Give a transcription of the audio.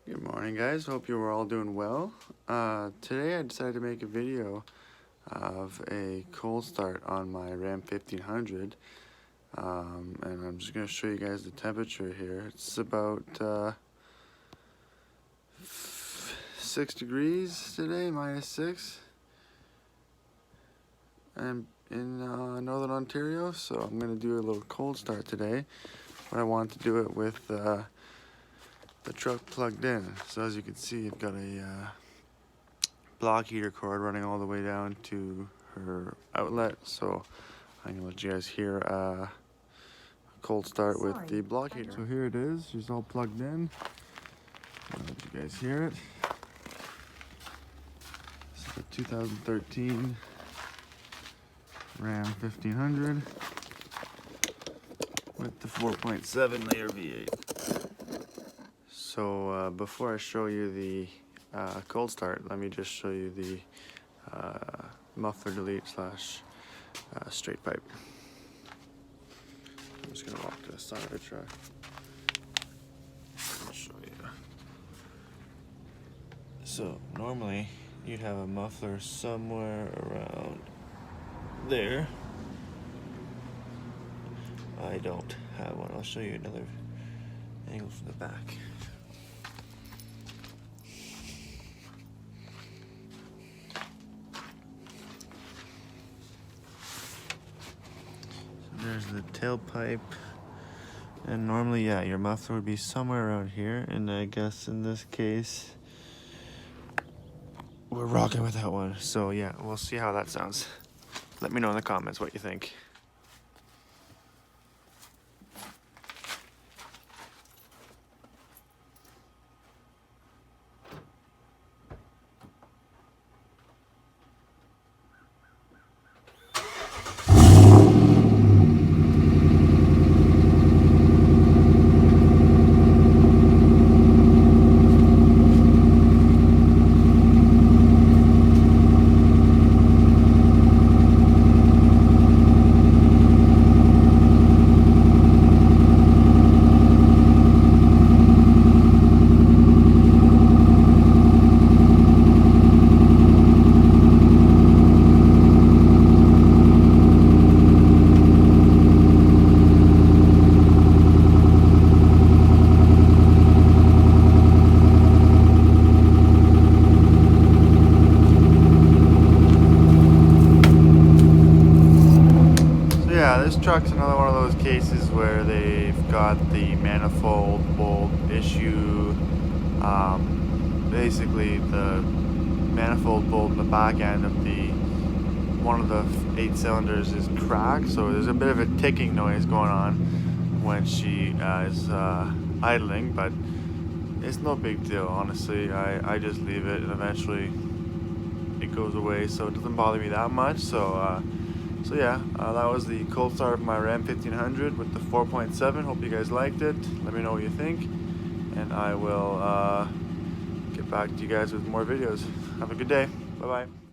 Good morning, guys. Hope you were all doing well. Today I decided to make a video of a cold start on my Ram 1500, and I'm just going to show you guys the temperature here. It's about 6 degrees today, -6, and in Northern Ontario, so I'm going to do a little cold start today, but I want to do it with the truck plugged in. So as you can see, I've got a block heater cord running all the way down to her outlet, so I'm gonna let you guys hear a cold start with the block heater. So here it is, she's all plugged in. I'll let you guys hear it. This is a 2013 Ram 1500 with the 4.7 liter V8. So before I show you the cold start, let me just show you the muffler delete slash straight pipe. I'm just gonna walk to the side of the truck and show you. So normally you'd have a muffler somewhere around there. I don't have one. I'll show you another angle from the back. There's the tailpipe, and normally, yeah, your muffler would be somewhere around here, and I guess in this case, we're rocking with that one. So yeah, we'll see how that sounds. Let me know in the comments what you think. Yeah, this truck's another one of those cases where they've got the manifold bolt issue. Basically, the manifold bolt in the back end of one of the 8 cylinders is cracked, so there's a bit of a ticking noise going on when she is idling, but it's no big deal, honestly. I just leave it, and eventually it goes away, so it doesn't bother me that much. So yeah, that was the cold start of my Ram 1500 with the 4.7. Hope you guys liked it. Let me know what you think, and I will get back to you guys with more videos. Have a good day. Bye-bye.